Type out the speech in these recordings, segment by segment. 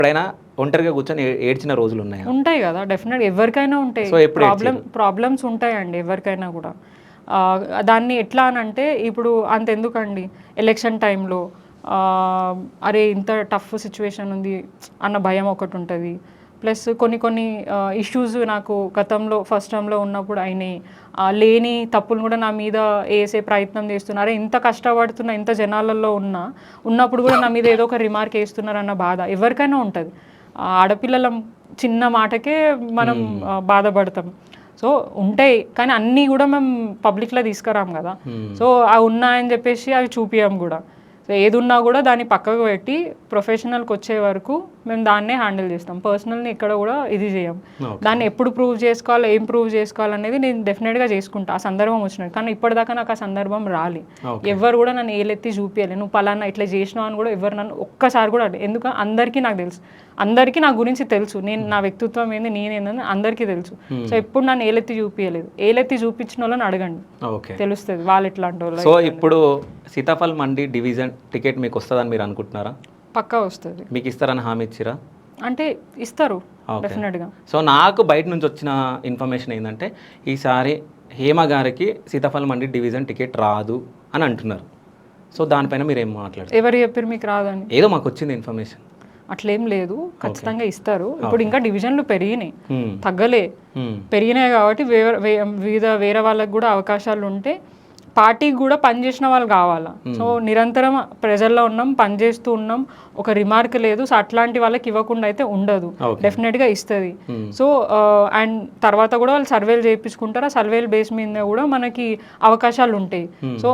ఎప్పుడైనా ఒంటరిగా కూర్చొని ఏడ్చిన రోజులు ఉన్నాయా? ఉంటాయి కదా, డెఫినెట్ ఎవరికైనా ఉంటాయి. సో ఎప్పుడు ప్రాబ్లమ్స్ ఉంటాయండి ఎవరికైనా కూడా. దాన్ని ఎట్లా అని అంటే, ఇప్పుడు అంతెందుకండి ఎలక్షన్ టైంలో అరే ఇంత టఫ్ సిచ్యువేషన్ ఉంది అన్న భయం ఒకటి ఉంటుంది. ప్లస్ కొన్ని ఇష్యూస్ నాకు గతంలో ఫస్ట్ టైంలో ఉన్నప్పుడు అయినాయి. లేని తప్పులు కూడా నా మీద వేసే ప్రయత్నం చేస్తున్నారు. ఇంత కష్టపడుతున్నా, ఇంత జనాలలో ఉన్నప్పుడు కూడా నా మీద ఏదో ఒక రిమార్క్ వేస్తున్నారన్న బాధ ఎవరికైనా ఉంటుంది. ఆడపిల్లలం చిన్న మాటకే మనం బాధపడతాం. సో ఉంటాయి, కానీ అన్నీ కూడా మేము పబ్లిక్లో తీసుకురాం కదా. సో అవి ఉన్నాయని చెప్పేసి అవి చూపించాం కూడా. సో ఏది ఉన్నా కూడా దాన్ని పక్కకు పెట్టి ప్రొఫెషనల్కి వచ్చే వరకు మేము దాన్నే హ్యాండిల్ చేస్తాం. పర్సనల్ని ఎక్కడ కూడా ఇది చేయం. దాన్ని ఎప్పుడు ప్రూవ్ చేసుకోవాలి, ఏం ప్రూవ్ చేసుకోవాలనేది నేను డెఫినెట్గా చేసుకుంటా ఆ సందర్భం వచ్చినట్టు. కానీ ఇప్పటిదాకా నాకు ఆ సందర్భం రాలి. ఎవరు కూడా నన్ను ఏలెత్తి చూపించాలి, నువ్వు పలానా ఇట్లా చేసినావు అని కూడా ఎవరు నన్ను ఒక్కసారి కూడా ఎందుకు అందరికీ నాకు తెలుసు, అందరికీ నా గురించి తెలుసు, నేను నా వ్యక్తిత్వం ఏంది నేనేందని అందరికీ తెలుసు. సో ఎప్పుడు నన్ను ఏలెత్తి చూపించలేదు. ఏలెత్తి చూపించిన వాళ్ళని అడగండి, తెలుస్తుంది వాళ్ళు ఎట్లాంటి వాళ్ళు. సో ఇప్పుడు సీతాఫల్ మండి డివిజన్ టికెట్ మీకు వస్తుందని మీరు అనుకుంటున్నారా? పక్కా వస్తుంది. మీకు ఇస్తారని హామీ ఇచ్చిరా? అంటే ఇస్తారు డెఫినెట్గా. సో నాకు బయట నుంచి వచ్చిన ఇన్ఫర్మేషన్ ఏంటంటే ఈసారి హేమ గారికి సీతాఫల్ మండి డివిజన్ టికెట్ రాదు అని అంటున్నారు. సో దానిపైన మీరు ఏం మాట్లాడారు? ఎవరు చెప్పారు మీకు రాదని? ఏదో మాకు వచ్చింది ఇన్ఫర్మేషన్. అట్లేం లేదు, ఖచ్చితంగా ఇస్తారు. ఇప్పుడు ఇంకా డివిజన్లు పెరిగినాయి, తగ్గలే, పెరిగినాయి కాబట్టి వేరే వాళ్ళకి కూడా అవకాశాలు ఉంటే పార్టీకి కూడా పనిచేసిన వాళ్ళు కావాలా. సో నిరంతరం ప్రజల్లో ఉన్నాం, పనిచేస్తూ ఉన్నాం, ఒక రిమార్క్ లేదు. సో అట్లాంటి వాళ్ళకి ఇవ్వకుండా అయితే ఉండదు, డెఫినెట్గా ఇస్తుంది. సో అండ్ తర్వాత కూడా వాళ్ళు సర్వేలు చేయించుకుంటారు. ఆ సర్వేల బేస్ మీద కూడా మనకి అవకాశాలు ఉంటాయి. సో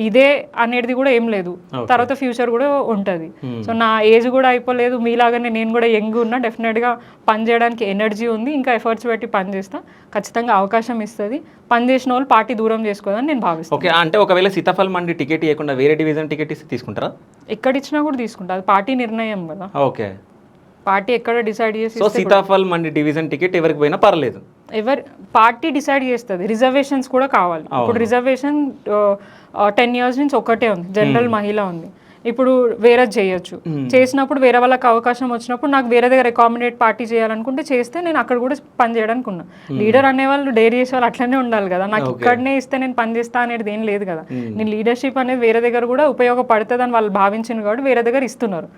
ఇదే అనేది కూడా ఏం లేదు, తర్వాత ఫ్యూచర్ కూడా ఉంటుంది. సో నా ఏజ్ కూడా అయిపోలేదు, మీలాగానే నేను కూడా యంగ్ ఉన్నా. డెఫినెట్గా పని చేయడానికి ఎనర్జీ ఉంది, ఇంకా ఎఫర్ట్స్ పెట్టి పని చేస్తా. ఖచ్చితంగా అవకాశం ఇస్తుంది. పని చేసిన వాళ్ళు పార్టీ దూరం చేసుకోదని నేను భావిస్తాను. ఓకే, అంటే ఒకవేళ సీతాఫల్ మండి టికెట్ ఇవ్వకుండా వేరే డివిజన్ టికెట్ ఇస్తే తీసుకుంటారా? ఎక్కడ ఇచ్చినా కూడా తీసుకుంటా, అది పార్టీ నిర్ణయం కదా. ఓకే, పార్టీ ఎక్కడ డిసైడ్ చేసి. సో సీతాఫల్ మండి డివిజన్ టికెట్ ఎవరికి పోయినా పర్లేదు, పార్టీ డిసైడ్ చేస్తుంది. రిజర్వేషన్స్ కూడా కావాలి. ఇప్పుడు రిజర్వేషన్ 10 years నుంచి ఒకటే ఉంది, జనరల్ మహిళ ఉంది. ఇప్పుడు వేరే చేయొచ్చు. చేసినప్పుడు వేరే వాళ్ళకి అవకాశం వచ్చినప్పుడు నాకు వేరే దగ్గర అకామిడేట్ పార్టీ చేయాలనుకుంటే చేస్తే నేను అక్కడ కూడా పని చేయడానికి ఉన్నా. లీడర్ అనేవాళ్ళు డైరీ చేసే వాళ్ళు అట్లనే ఉండాలి కదా. నాకు ఇక్కడనే ఇస్తే నేను పని చేస్తా అనేది ఏం లేదు కదా. నేను లీడర్షిప్ అనేది వేరే దగ్గర కూడా ఉపయోగపడుతుంది అని వాళ్ళు భావించింది కాబట్టి వేరే దగ్గర ఇస్తున్నారు.